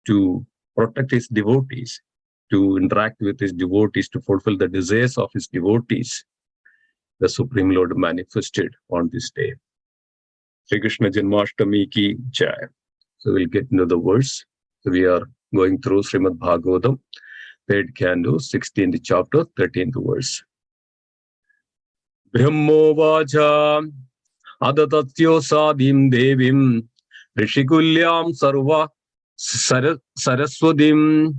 to protect his devotees, to interact with his devotees, to fulfill the desires of his devotees, the Supreme Lord manifested on this day. Sri Krishna Janmashtami ki jai. So we'll get into the verse. So we are going through Srimad Bhagavatam, 3rd canto, 16th chapter, 13th verse. Brahmovacha adatatyo sadim devim rishikulyam sarva saraswadim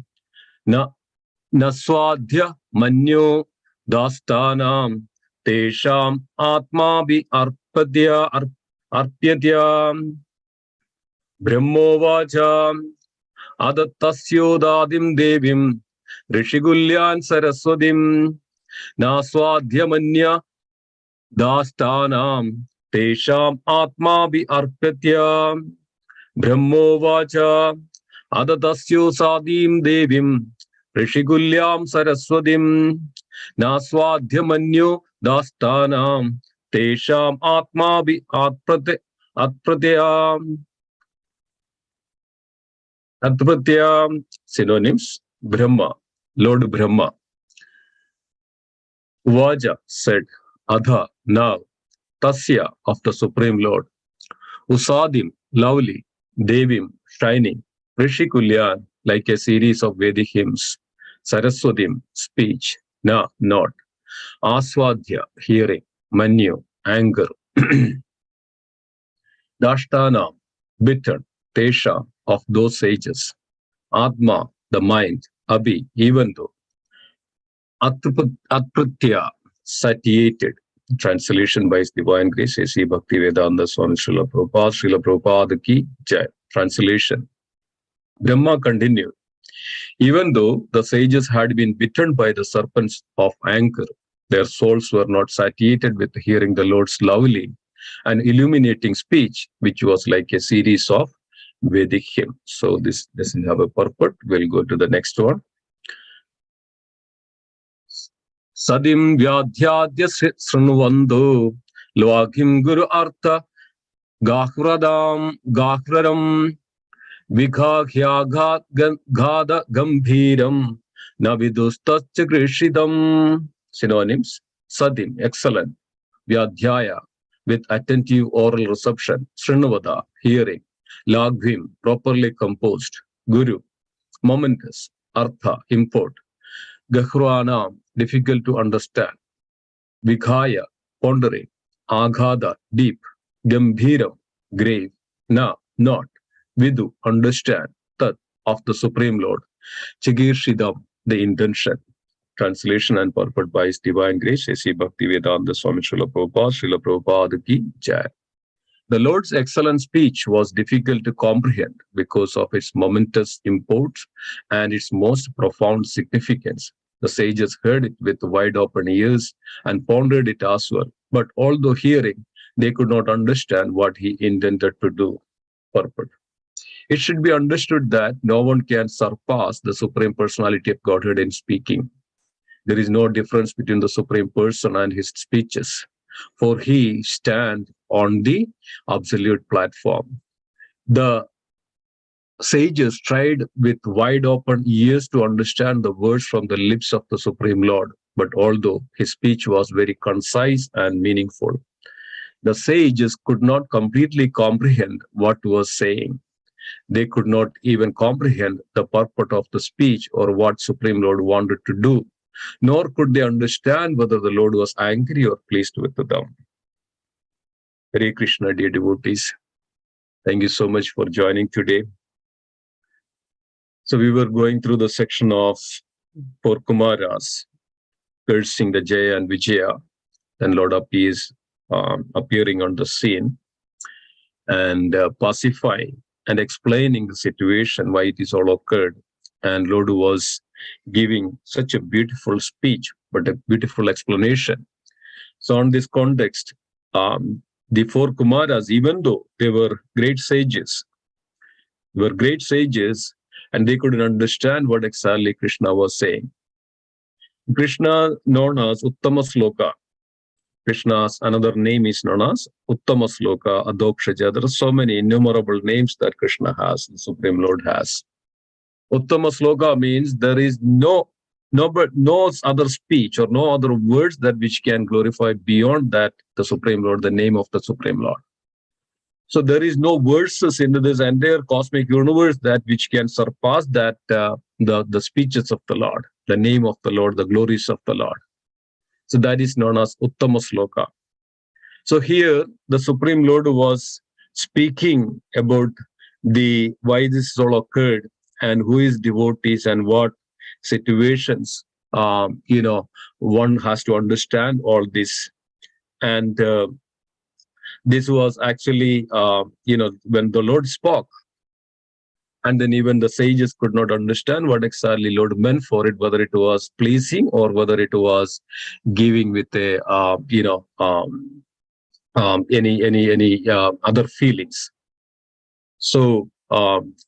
naswadhya manyo dastanam tesham atma bi arpyatya Brahmovacha adatasyodadim devim rishigulyan saraswadim naswadhyamanya dastanam tesham atma bi arpyatya Brahmovacha adatasyodadim devim rishigulyam saraswadim naswadhyamanyo dastanam tesham atma bi Atpratya. Synonyms: Brahma, Lord Brahma. Vaja said, Adha, now, Tasya, of the Supreme Lord. Usadim, lovely. Devim, shining. Rishikulyan, like a series of Vedic hymns. Saraswatim, speech. Na, not. Aswadhya, hearing. Manyu, anger. Dashtana, bitter. Tesha, of those sages. Atma, the mind. Abhi, even though. Atpratya, satiated. Translation by His Divine Grace, A.C. Bhaktivedanta Swami Srila Prabhupada ki jai. Translation. Brahma continued. Even though the sages had been bitten by the serpents of anger, their souls were not satiated with hearing the Lord's lovely and illuminating speech, which was like a series of Vedic hymns. So this doesn't have a purport. We'll go to the next one. Sadim vyadhyadya srunvando loaghim guru artha gakhradam vikhaghya ghada gambhiram navidustascha krishidam. Synonyms: Sadim, excellent. Vyadhyaya, with attentive oral reception. Srinuvada, hearing. Laghvim, properly composed. Guru, momentous. Artha, import. Gahrana, difficult to understand. Vikhaya, pondering. Aghada, deep. Gambhiram, grave. Na, not. Vidu, understand. Tat, of the Supreme Lord. Chigirshidam, the intention. Translation and purport by His Divine Grace, A.C. Bhaktivedanta Swami Srila Prabhupada ki jai. The Lord's excellent speech was difficult to comprehend because of its momentous import and its most profound significance. The sages heard it with wide open ears and pondered it as well. But although hearing, they could not understand what he intended to do. Purport. It should be understood that no one can surpass the Supreme Personality of Godhead in speaking. There is no difference between the Supreme Person and his speeches, for he stands on the absolute platform. The sages tried with wide open ears to understand the words from the lips of the Supreme Lord, but although his speech was very concise and meaningful, the sages could not completely comprehend what he was saying. They could not even comprehend the purport of the speech or what Supreme Lord wanted to do, nor could they understand whether the Lord was angry or pleased with them. Hare Krishna, dear devotees. Thank you so much for joining today. So we were going through the section of 4 Kumaras, cursing the Jaya and Vijaya. Then Lord appears, appearing on the scene and pacifying and explaining the situation, why it is all occurred. And Lord was giving such a beautiful speech, but a beautiful explanation. So on this context, the 4 Kumaras, even though they were great sages, and they couldn't understand what exactly Krishna was saying. Krishna, known as Uttama Sloka. Krishna's another name is known as Uttama Sloka, Adokshaja. There are so many innumerable names that Krishna has, the Supreme Lord has. Uttama sloka means there is no other speech or no other words that which can glorify beyond that the Supreme Lord, the name of the Supreme Lord. So there is no verses in this entire cosmic universe that which can surpass that the speeches of the Lord, the name of the Lord, the glories of the Lord. So that is known as Uttama sloka. So here the Supreme Lord was speaking about the why this all occurred and who is devotees and what situations one has to understand all this. And this was actually when the Lord spoke, and then even the sages could not understand what exactly Lord meant for it, whether it was pleasing or whether it was giving with a any other feelings. So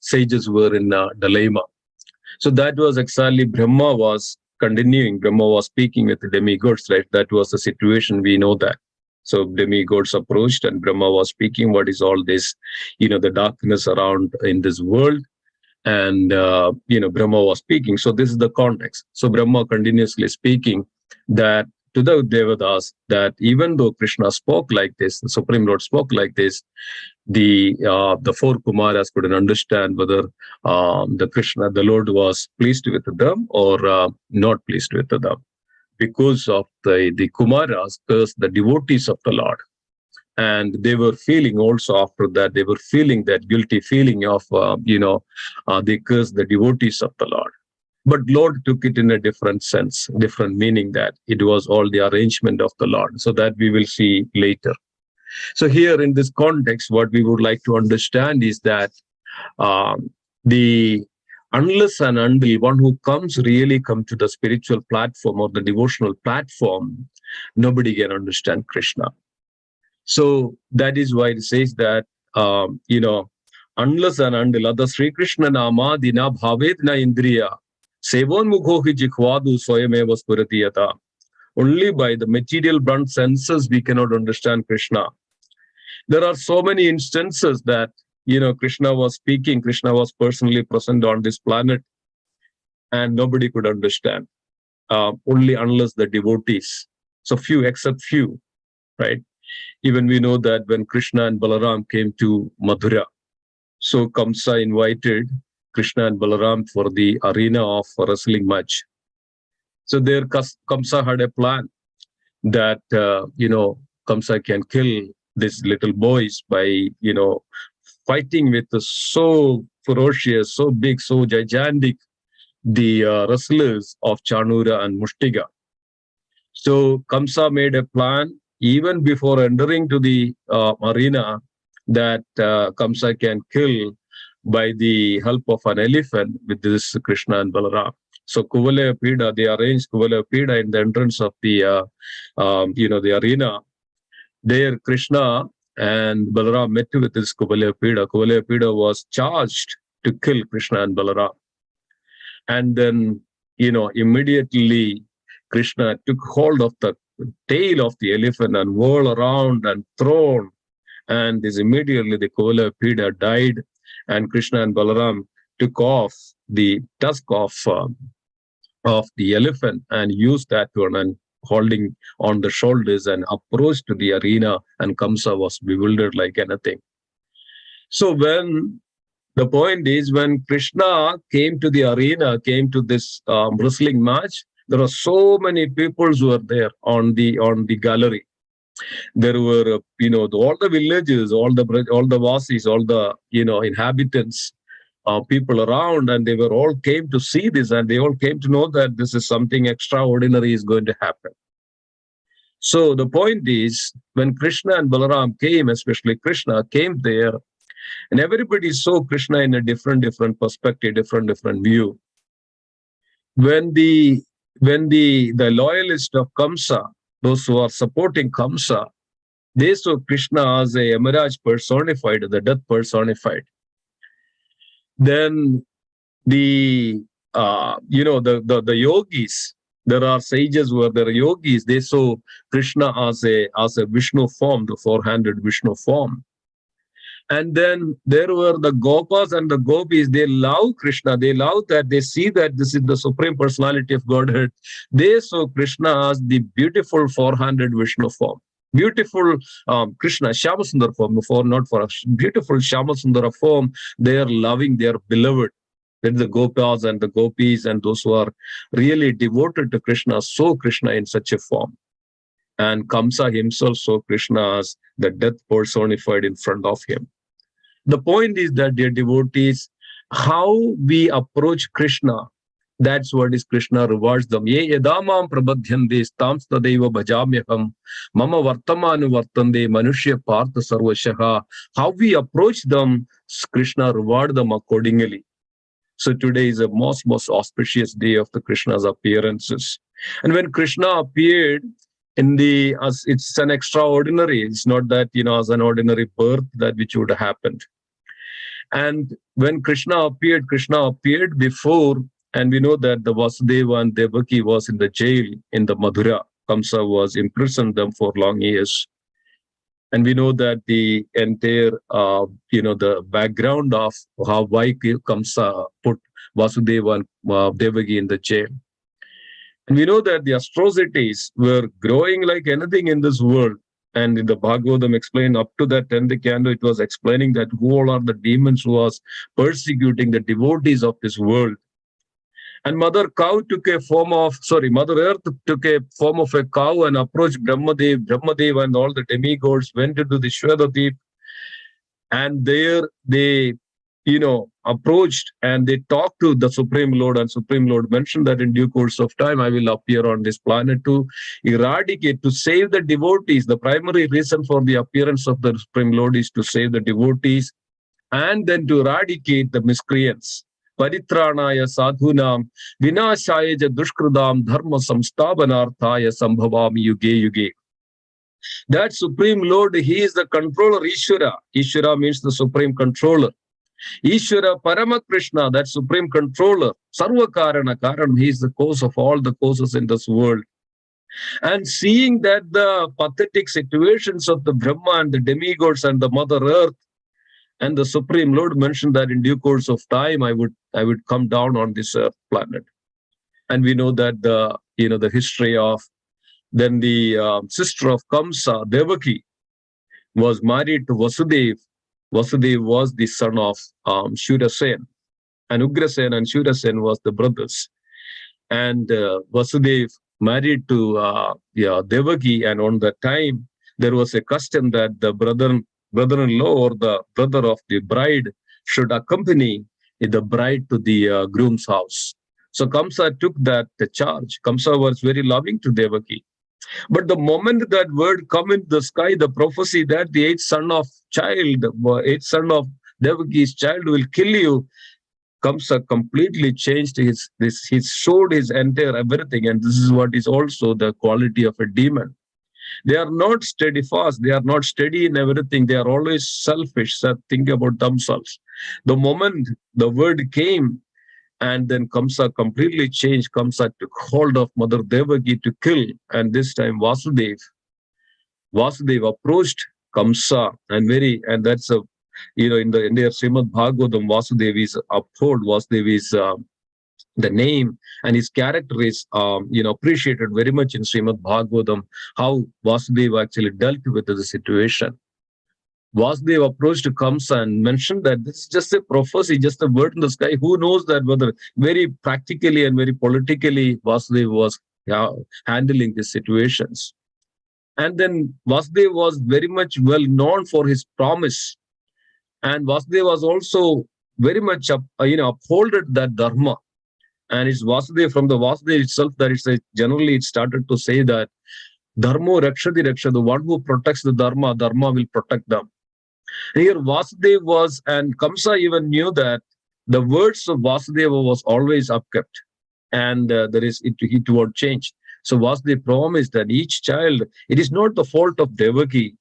sages were in a dilemma. So that was exactly Brahma was continuing. Brahma was speaking with the demigods, right? That was the situation. We know that. So demigods approached and Brahma was speaking. What is all this, the darkness around in this world? And, Brahma was speaking. So this is the context. So Brahma continuously speaking that to the Devadas, that even though Krishna spoke like this, the Supreme Lord spoke like this, the four Kumaras couldn't understand whether the Lord was pleased with them or not pleased with them, because of the Kumaras cursed the devotees of the Lord. And they were feeling also after that, they were feeling that guilty feeling of, they cursed the devotees of the Lord. But Lord took it in a different sense, different meaning, that it was all the arrangement of the Lord. So that we will see later. So here in this context, what we would like to understand is that the unless and until one who really come to the spiritual platform or the devotional platform, nobody can understand Krishna. So that is why it says that, unless and until other Sri Krishna nama dina bhavet na indriya sevon mukhohi jikhvadu swayameva spuratiyata. Only by the material blunt senses we cannot understand Krishna. There are so many instances that, Krishna was speaking, Krishna was personally present on this planet, and nobody could understand, only unless the devotees. So few, except few, right? Even we know that when Krishna and Balaram came to Mathura, so Kamsa invited Krishna and Balaram for the arena of wrestling match. So there Kamsa had a plan that, Kamsa can kill these little boys by, fighting with the so ferocious, so big, so gigantic, the wrestlers of Chanura and Mushtiga. So Kamsa made a plan even before entering to the arena that Kamsa can kill by the help of an elephant with this Krishna and Balaram. So Kuvalaya Pida, they arranged Kuvalaya Pida in the entrance of the, the arena. There Krishna and Balaram met with this Kuvalaya Pida. Kuvalaya Pida was charged to kill Krishna and Balaram. And then, immediately Krishna took hold of the tail of the elephant and whirled around and thrown. And this immediately the Kuvalaya Pida died, and Krishna and Balaram took off the tusk of the elephant and used that one and holding on the shoulders and approached to the arena, and Kamsa was bewildered like anything. So when the point is, when Krishna came to the arena, came to this wrestling match, there are so many people who were there on the gallery. There were, all the villages, all the Vasis, all the, inhabitants, people around, and they were all came to see this, and they all came to know that this is something extraordinary is going to happen. So the point is, when Krishna and Balaram came, especially Krishna came there, and everybody saw Krishna in a different perspective, different view. When the loyalist of Kamsa, those who are supporting Kamsa, they saw Krishna as a Yamaraj personified, the death personified. Then the yogis, there are sages who are there yogis, they saw Krishna as a Vishnu form, the four-handed Vishnu form. And then there were the Gopas and the Gopis. They love Krishna. They love that. They see that this is the Supreme Personality of Godhead. They saw Krishna as the beautiful four-handed Vishnu form. Beautiful Krishna, Shyamasundara form, for not for us, beautiful Shyamasundara form. They are loving, they are beloved. Then the Gopas and the Gopis and those who are really devoted to Krishna saw Krishna in such a form. And Kamsa himself saw Krishna as the death personified in front of him. The point is that, dear devotees, how we approach Krishna, that's what is Krishna rewards them. Ye yadamam prabadhyande stams tadeva bhajamyaham mama vartamanu vartande manushya partha sarvashaha. How we approach them, Krishna reward them accordingly. So today is a most auspicious day of the Krishna's appearances. And when Krishna appeared, as it's an extraordinary, it's not that, as an ordinary birth that which would have happened. And when Krishna appeared before, and we know that the Vasudeva and Devaki was in the jail in the Madhura. Kamsa was imprisoned them for long years. And we know that the entire, the background of why Kamsa put Vasudeva and Devaki in the jail. And we know that the atrocities were growing like anything in this world. And in the Bhagavatam explained up to that 10th canto, it was explaining that who all are the demons who was persecuting the devotees of this world. And Mother Earth took a form of a cow and approached Brahmadev. Brahmadev and all the demigods went into the Shwetadeep. And there they, approached and they talked to the Supreme Lord, and Supreme Lord mentioned that in due course of time, I will appear on this planet to eradicate, to save the devotees. The primary reason for the appearance of the Supreme Lord is to save the devotees and then to eradicate the miscreants. Paritranaya sadhunam vinashaya dushkridam dharma samstabanarthaya sambhavami yuge yuge. That Supreme Lord, he is the controller, Ishvara. Ishvara means the supreme controller. Ishvara Parama Krishna, that supreme controller, Sarva Karana Karan, he is the cause of all the causes in this world. And seeing that the pathetic situations of the Brahma and the demigods and the Mother Earth, and the Supreme Lord mentioned that in due course of time, I would come down on this earth planet. And we know that the history of then the sister of Kamsa, Devaki, was married to Vasudeva. Vasudeva was the son of Shurasen, and Ugrasen and Shurasen was the brothers. And Vasudeva married to Devaki, and on that time there was a custom that the brother-in-law or the brother of the bride should accompany the bride to the groom's house. So Kamsa took that charge. Kamsa was very loving to Devaki. But the moment that word come in the sky, the prophecy that the eighth son of Devaki's child will kill you, Kamsa completely changed he showed his entire everything. And this is what is also the quality of a demon. They are not steadfast. They are not steady in everything. They are always selfish, think about themselves. The moment the word came, and then Kamsa completely changed. Kamsa took hold of Mother Devaki to kill. And this time Vasudeva approached Kamsa and that's in the Srimad Bhagavatam, Vasudeva is uphold. Vasudeva is the name, and his character is appreciated very much in Srimad Bhagavatam, how Vasudeva actually dealt with the situation. Vasudeva approached Kamsa and mentioned that this is just a prophecy, just a word in the sky. Who knows that whether very practically and very politically Vasudeva was handling these situations. And then Vasudeva was very much well known for his promise. And Vasudeva was also very much upholded that dharma. And it's Vasudeva, from the Vasudeva itself, that generally it started to say that dharmo rakshati raksha, the one who protects the dharma will protect them. Here Vasudeva was, and Kamsa even knew that the words of Vasudeva was always upkept, and it won't change. So Vasudeva promised that each child, it is not the fault of Devaki,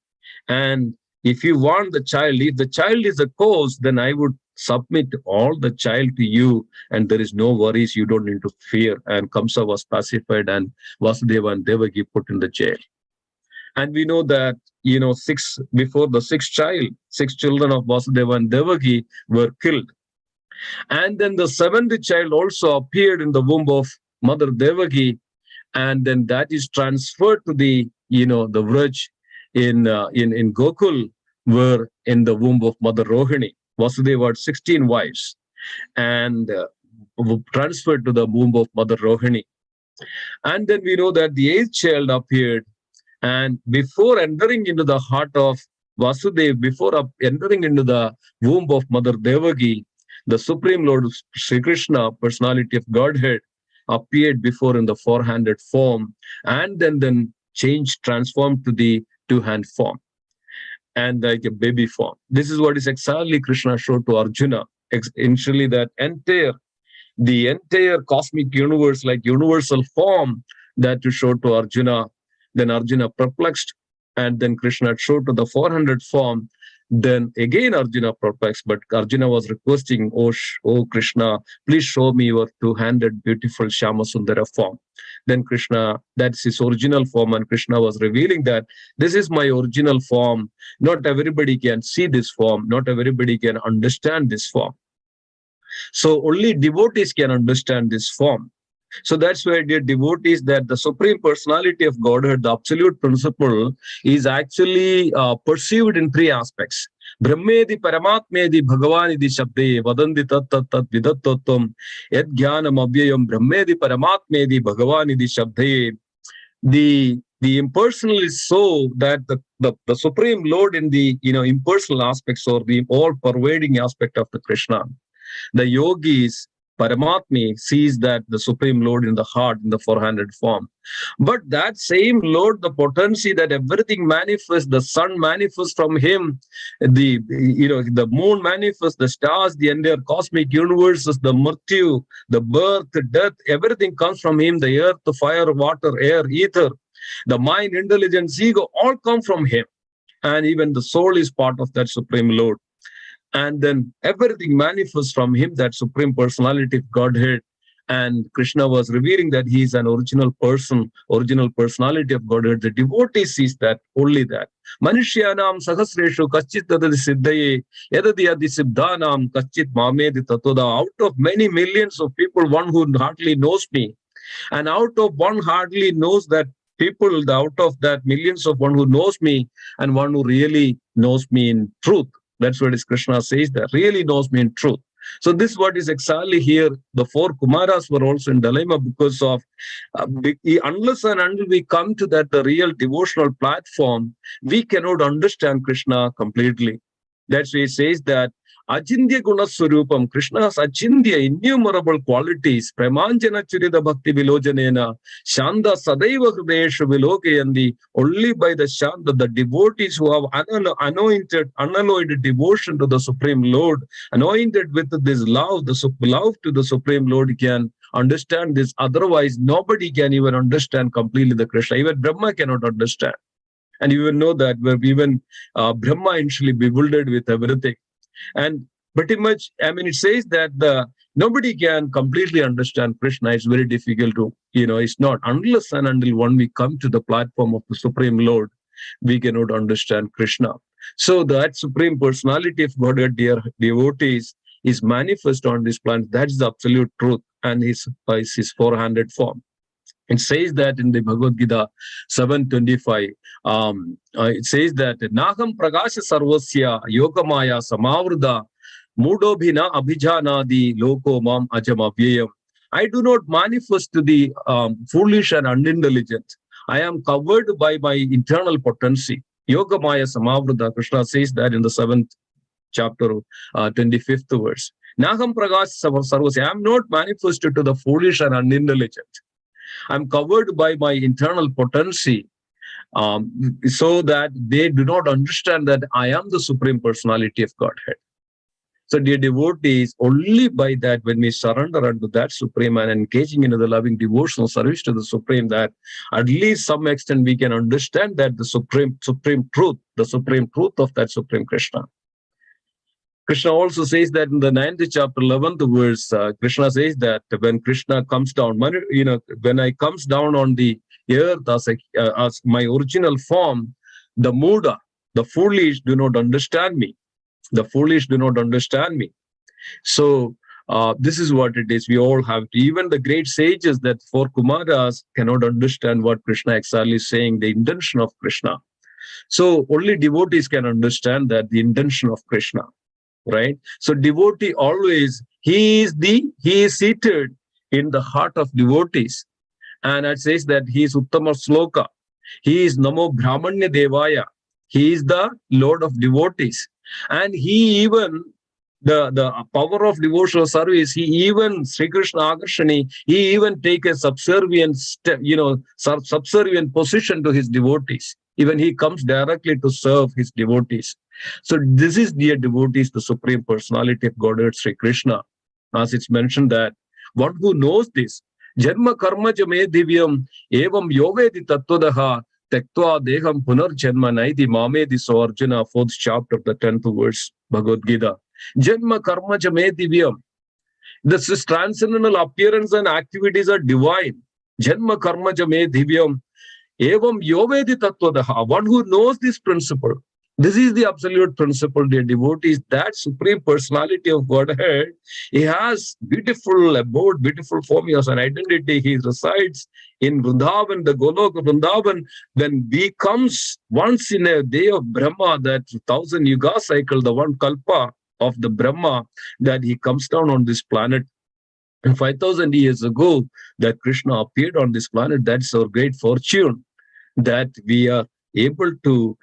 and if you want the child, if the child is the cause, then I would submit all the child to you, and there is no worries, you don't need to fear. And Kamsa was pacified, and Vasudeva and Devaki put in the jail. And we know that, before the six children of Vasudeva and Devaki were killed. And then the seventh child also appeared in the womb of Mother Devaki, and then that is transferred to the Vraj in Gokul, were in the womb of Mother Rohini. Vasudeva had 16 wives, and transferred to the womb of Mother Rohini. And then we know that the eighth child appeared, and before entering into the heart of Vasudeva, before entering into the womb of Mother Devaki, the Supreme Lord Sri Krishna, personality of Godhead, appeared before in the four-handed form, and then transformed to the two-hand form, and like a baby form. This is what is exactly Krishna showed to Arjuna. Initially, that the entire cosmic universe, like universal form, that to show to Arjuna. Then Arjuna perplexed, and then Krishna showed to the 400 form. Then again Arjuna perplexed, but Arjuna was requesting, oh Krishna, please show me your two-handed beautiful Shama Sundara form. Then Krishna, that's his original form, and Krishna was revealing that this is my original form. Not everybody can see this form. Not everybody can understand this form. So only devotees can understand this form. So that's why, dear devotees, that the Supreme Personality of Godhead, the absolute principle, is actually perceived in three aspects. Brahmedi Paramatmedi Bhagavanidi Shabde Vadandi Tat Tat Tat Vidattatvam Yad Jnanam Abhyayam Brahmedi Paramatmedi Bhagavanidi Shabde. The impersonal is so that the Supreme Lord in the impersonal aspects, or the all-pervading aspect of the Krishna. The yogis, Paramatma, sees that the Supreme Lord in the heart, in the four-handed form. But that same Lord, the potency that everything manifests, the sun manifests from him, the moon manifests, the stars, the entire cosmic universes, the mrityu, the birth, the death, everything comes from him. The earth, the fire, water, air, ether, the mind, intelligence, ego, all come from him. And even the soul is part of that Supreme Lord. And then everything manifests from him, that Supreme Personality of Godhead. And Krishna was revealing that he is an original person, original personality of Godhead. The devotee sees that, only that. Manushyanam sahasreshu kaschit tadadi siddhaye yadadiyadi siddhanam kaschit mamedi tatoda. Out of many millions of people, one who hardly knows me. And out of one hardly knows that people, out of that millions of one who knows me, and one who really knows me in truth. That's what Krishna says, that really knows me in truth. So this is what is exactly here. The four Kumaras were also in dilemma because of, unless and until we come to that, the real devotional platform, we cannot understand Krishna completely. That's why he says that Achindya Guna Swarupam, Krishna's Achindya, innumerable qualities, Pramanjana Churida Bhakti Vilojanena, Shanda Sadaiva Hrideshu Vilokayandi, only by the Shanda, the devotees who have unalloyed devotion to the Supreme Lord, anointed with this love, love to the Supreme Lord, can understand this. Otherwise, nobody can even understand completely the Krishna. Even Brahma cannot understand. And you will know that even Brahma initially bewildered with everything. And pretty much, it says that nobody can completely understand Krishna. It's very difficult to, it's not. Unless and until when we come to the platform of the Supreme Lord, we cannot understand Krishna. So that Supreme Personality of Godhead, dear devotees, is manifest on this planet. That's the absolute truth, and his four-handed form. It says that in the Bhagavad Gita 7:25, it says that Naham Prakasha Sarvasya Yogamaya Samavrda Mudobhina Abhijanadi Loko Mam Ajam Avyayam. I do not manifest to the foolish and unintelligent. I am covered by my internal potency. Yogamaya Samavrda, Krishna says that in the 7th chapter, 25th verse. Naham Prakasha Sarvasya. I am not manifested to the foolish and unintelligent. I'm covered by my internal potency, so that they do not understand that I am the Supreme Personality of Godhead. So, dear devotees, only by that, when we surrender unto that Supreme and engaging into the loving devotional service to the Supreme, that at least some extent we can understand that the supreme truth, the supreme truth of that Supreme Krishna. Krishna also says that in the 9th chapter, 11th verse, Krishna says that when Krishna comes down, when I comes down on the earth as my original form, the Muda, the foolish do not understand me. The foolish do not understand me. So this is what it is. We all have to, even the great sages that for Kumaras cannot understand what Krishna exactly is saying, the intention of Krishna. So only devotees can understand that the intention of Krishna, right? So devotee always, he is seated in the heart of devotees. And it says that he is Uttama Sloka. He is Namo Brahmanya Devaya. He is the Lord of devotees. And he even, the power of devotional service, he even, Sri Krishna Akarshani, he even take a subservient step, subservient position to his devotees. Even he comes directly to serve his devotees. So this is, dear devotees, the Supreme Personality of Godhead, Sri Krishna. As it's mentioned that one who knows this, Janma karma jame divyam evam yovedi tattvadaha tektva deham punar janma naidi mamedi. So Arjuna, 4th chapter, the 10th verse, Bhagavad Gita. Janma karma jame divyam. This transcendental appearance and activities are divine. Janma karma jame divyam evam yovedi tattvadaha. One who knows this principle. This is the absolute principle, dear devotees, that Supreme Personality of Godhead. He has beautiful abode, beautiful form, he has an identity. He resides in Vrindavan, the Golok of Vrindavan. Then he comes once in a day of Brahma, that 1000 yuga cycle, the one kalpa of the Brahma, that he comes down on this planet. And 5,000 years ago, that Krishna appeared on this planet. That's our great fortune, that we are able to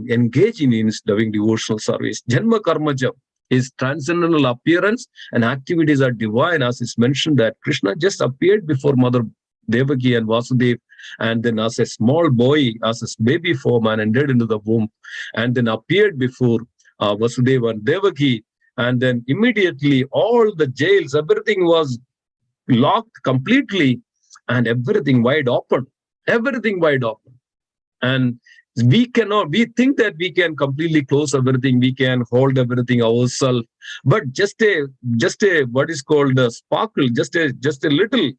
engage in his loving devotional service. Janma Karmaja is transcendental appearance and activities are divine, as is mentioned that Krishna just appeared before Mother Devaki and Vasudev, and then as a small boy, as a baby form, and entered into the womb, and then appeared before Vasudeva and Devaki, and then immediately all the jails, everything was locked completely, and everything wide open, and we think that we can completely close everything, we can hold everything ourselves, but just a what is called a sparkle, just a little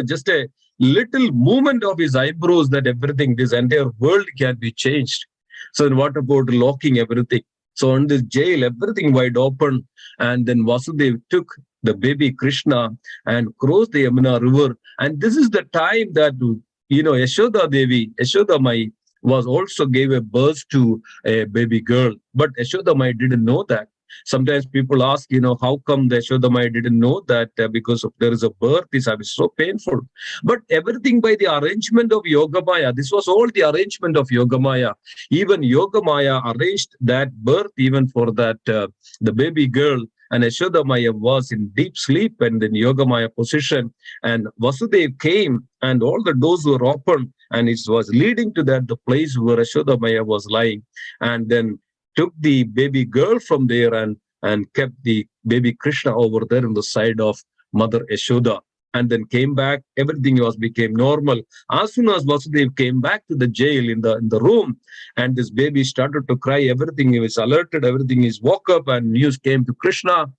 just a little movement of his eyebrows, that everything, this entire world can be changed. So what about locking everything? So in this jail, everything wide open, and then Vasudeva took the baby Krishna and crossed the Yamuna river, and this is the time that Yashoda Mai was also gave a birth to a baby girl, but Yashoda Mai didn't know that. Sometimes people ask, how come the Yashoda Mai didn't know that? Because there is a birth, this is so painful. But everything by the arrangement of Yogamaya. This was all the arrangement of Yogamaya. Even Yogamaya arranged that birth even for that the baby girl. And Yashoda Maya was in deep sleep and in Yogamaya position. And Vasudeva came and all the doors were open, and it was leading to that, the place where Yashoda Maya was lying. And then took the baby girl from there and kept the baby Krishna over there on the side of Mother Yashoda. And then came back, everything became normal. As soon as Vasudeva came back to the jail in the room, and this baby started to cry, everything was alerted, everything is woke up, and news came to Kamsa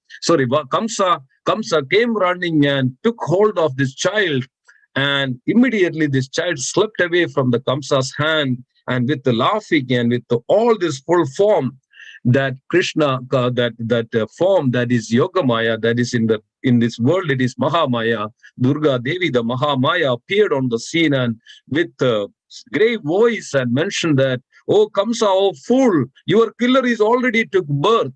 came running and took hold of this child, and immediately this child slipped away from the Kamsa's hand, and with the laughing and with all this full form, that Krishna, that form that is Yogamaya, that is in this world, it is Mahamaya. Durga Devi, the Mahamaya, appeared on the scene and with a great voice and mentioned that, "Oh Kamsa, oh fool, your killer is already took birth,"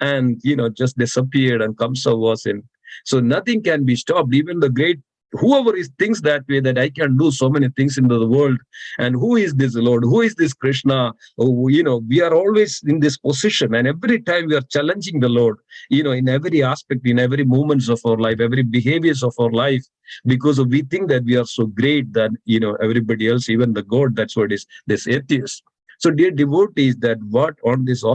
and just disappeared, and Kamsa was in. So nothing can be stopped. Even the great, whoever thinks that way, that I can do so many things into the world, and who is this Lord, who is this Krishna? We are always in this position, and every time we are challenging the Lord, in every aspect, in every moments of our life, every behaviors of our life, because we think that we are so great that everybody else, even the God, that's what is this atheist. So dear devotees, that what on this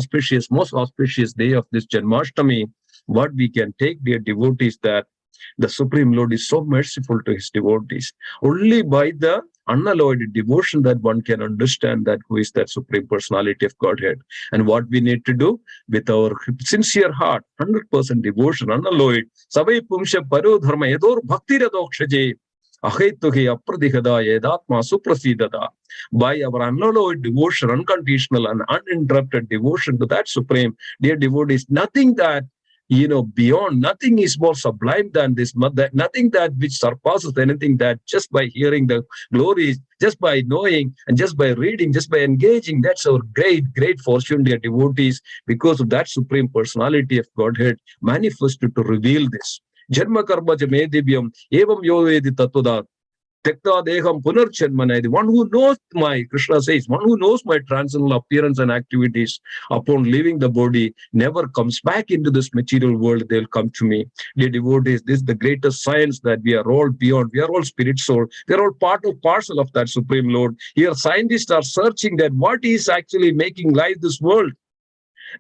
most auspicious day of this Janmashtami, what we can take, dear devotees, that the Supreme Lord is so merciful to his devotees. Only by the unalloyed devotion that one can understand that who is that Supreme Personality of Godhead. And what we need to do with our sincere heart, 100% devotion, unalloyed. Savai pumsha paro dharma yador bhakti radokshaje. Ahetuhe apradihada yedatma suprasidada. By our unalloyed devotion, unconditional and uninterrupted devotion to that Supreme, dear devotees, nothing that beyond, nothing is more sublime than this, nothing that which surpasses anything that just by hearing the glories, just by knowing and just by reading, just by engaging, that's our great fortune, dear devotees, because of that Supreme Personality of Godhead manifested to reveal this. Janma karma jame divyam evam yovedi tattvada Tekta deham punarchanmana. The one who knows Krishna says, one who knows my transcendental appearance and activities upon leaving the body never comes back into this material world. They'll come to me. Dear devotees, this is the greatest science that we are all beyond. We are all spirit soul. We are all part of parcel of that Supreme Lord. Here, scientists are searching that what is actually making life this world.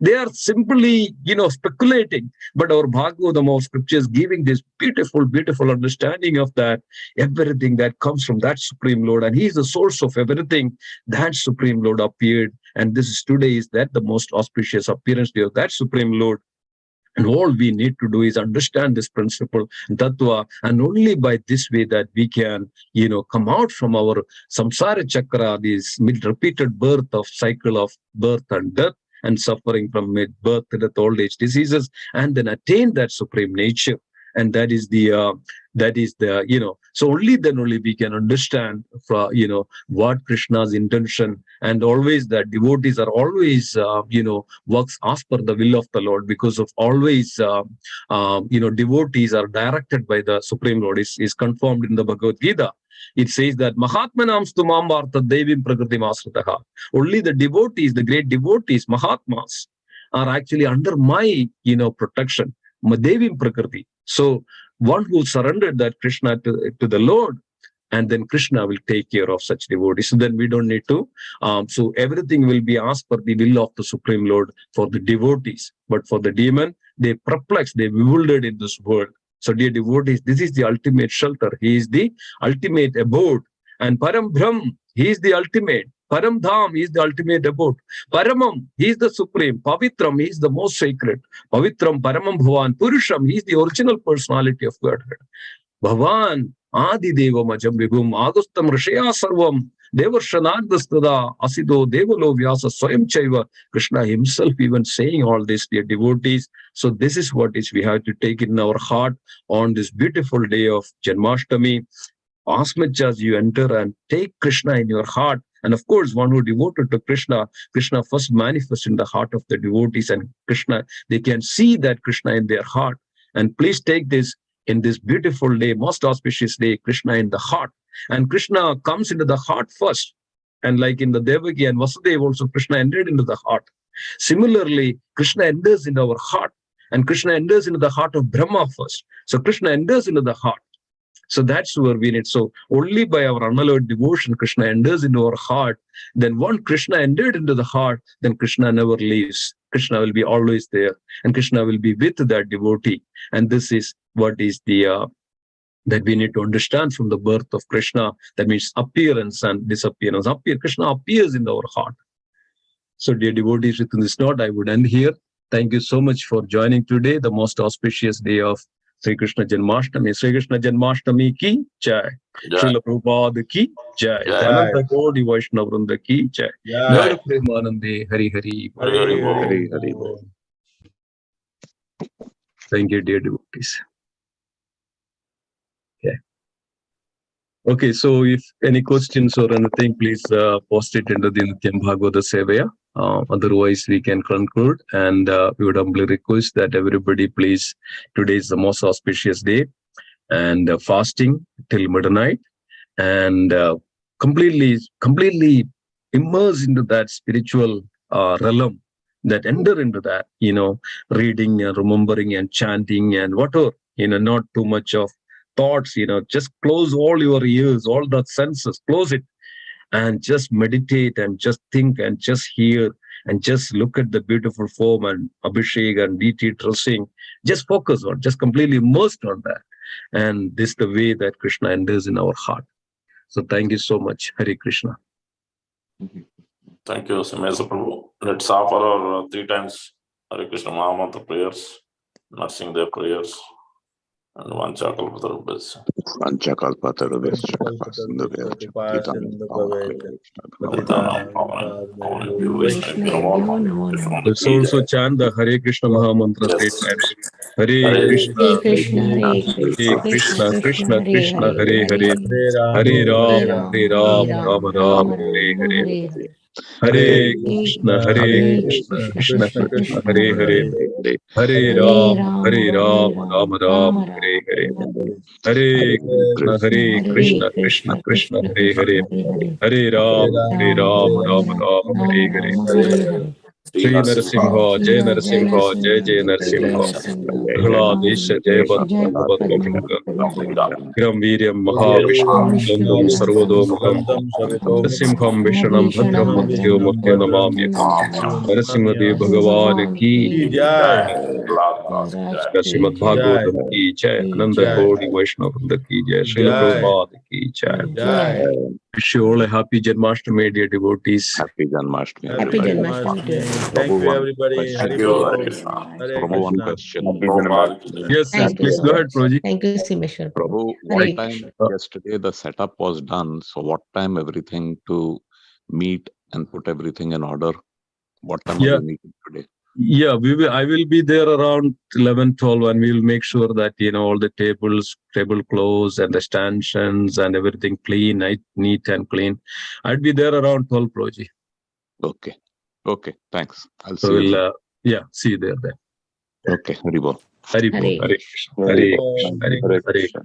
They are simply, speculating. But our Bhagavatam of scriptures giving this beautiful understanding of that, everything that comes from that Supreme Lord. And He is the source of everything. That Supreme Lord appeared. And this is today is that the most auspicious appearance day of that Supreme Lord. And all we need to do is understand this principle, tattva, and only by this way that we can, come out from our samsara chakra, this repeated birth of cycle of birth and death, and suffering from birth to death, old age diseases, and then attain that supreme nature. And that is so only then only we can understand, what Krishna's intention. And always that devotees are always, works as per the will of the Lord, because of always, devotees are directed by the Supreme Lord, is confirmed in the Bhagavad Gita. It says that Mahatmanam stumam varta devim prakritim asritaha. Only the devotees, the great devotees, Mahatmas, are actually under my, protection. Devim prakriti. So one who surrendered that Krishna to the Lord, and then Krishna will take care of such devotees. So then we don't need to. So everything will be asked for the will of the Supreme Lord for the devotees. But for the demon, they perplexed, they bewildered in this world. So dear devotees, this is the ultimate shelter. He is the ultimate abode. And Param Brahm, He is the ultimate. Param Dham, He is the ultimate abode. Paramam, He is the supreme. Pavitram, He is the most sacred. Pavitram, Paramam Bhavan. Purusham, He is the original personality of Godhead. Bhavan, Adi Deva Majam Vibhum, Agustam Rishaya Sarvam, Devarshanardastada, Asido, Devalo Vyasa, Swayam Chaiva. Krishna himself even saying all this, dear devotees. So this is what is we have to take in our heart on this beautiful day of Janmashtami. As much as you enter and take Krishna in your heart. And of course, one who devoted to Krishna, Krishna first manifests in the heart of the devotees, and Krishna, they can see that Krishna in their heart. And please take this in this beautiful day, most auspicious day, Krishna in the heart. And Krishna comes into the heart first. And like in the Devaki and Vasudeva also, Krishna entered into the heart. Similarly, Krishna enters into our heart. And Krishna enters into the heart of Brahma first. So Krishna enters into the heart. So that's where we need. So only by our unalloyed devotion, Krishna enters into our heart. Then once Krishna entered into the heart, then Krishna never leaves. Krishna will be always there. And Krishna will be with that devotee. And this is what is the that we need to understand from the birth of Krishna. That means appearance and disappearance. Krishna appears in our heart. So dear devotees, with this note, I would end here. Thank you so much for joining today, the most auspicious day of Sri Krishna Janmashtami. Sri Krishna Janmashtami ki jai. Srila Prabhupada ki jai. Ananta Kodi Vaishnava Vrinda ki jai. Gaur Premanande Hari Hari. Hari Hari. Thank you, dear devotees. Okay, so if any questions or anything, please post it into the Nityam Bhagavata Sevaya. Otherwise, we can conclude, and we would humbly request that everybody please, today is the most auspicious day, and fasting till midnight, and completely immerse into that spiritual realm, that enter into that, reading and remembering and chanting and whatever, not too much of thoughts, just close all your ears, all the senses, close it, and just meditate and just think and just hear and just look at the beautiful form and Abhishek and DT dressing. Just focus on, just completely immersed on that. And this is the way that Krishna enters in our heart. So thank you so much. Hare Krishna. Thank you, Simheswar Prabhu. Let's offer our 3 times Hare Krishna Mahamantra prayers, nursing their prayers, and one Chakalpatarubhasya. Panchakalpatarubhasya Let's also chant the Hare Krishna Mahamantra 3 times. Hare Krishna, Hare Krishna, Krishna Krishna, Hare Hare, Hare Ram, Rama Rama, Hare Hare. Hare Krishna, Krishna Krishna, Hare Hare, Hare Ram, Rama Rama, Hare Hare. Hare Krishna, Krishna Krishna, Hare Hare, Hare Ram, Rama Rama, Hare Hare. Shri Narasimha, Jai Narasimha, Jai Jai Narasimha. Prahlādesha Jai Bhadrabhadrabhadram. Gram Viryam Mahavishnu Dandam Sarvadomukam. Narasimham Vishanam Bhadram Murtyo Murtyo Namamyam. Narasimhadev Bhagavan ki Srimad Bhagavatam ki jai. Ananda Kodi Vaishnava Vrinda ki jai. Srila Prabhupada ki jai. Wish you all a happy Janmashtami, dear devotees. Happy Janmashtami. Happy Janmashtami. Thank you, everybody. Thank you, Hare Krishna. Prabhu, one question. Yes, Thank please you. go ahead, Prabhuji. Thank you, Simheswar. Prabhu, Hare what time Krishna. yesterday the setup was done? So what time everything to meet and put everything in order? What time are we meeting today? Yeah, I will be there around 11, 12, and we will make sure that, all the table clothes and the stanchions and everything clean, neat and clean. I'd be there around 12, Prabhuji. Okay. Okay. Thanks. I'll So see you. we'll, see you there then. Okay. Haribol. Hare Krishna. Hare Krishna. Hare Krishna.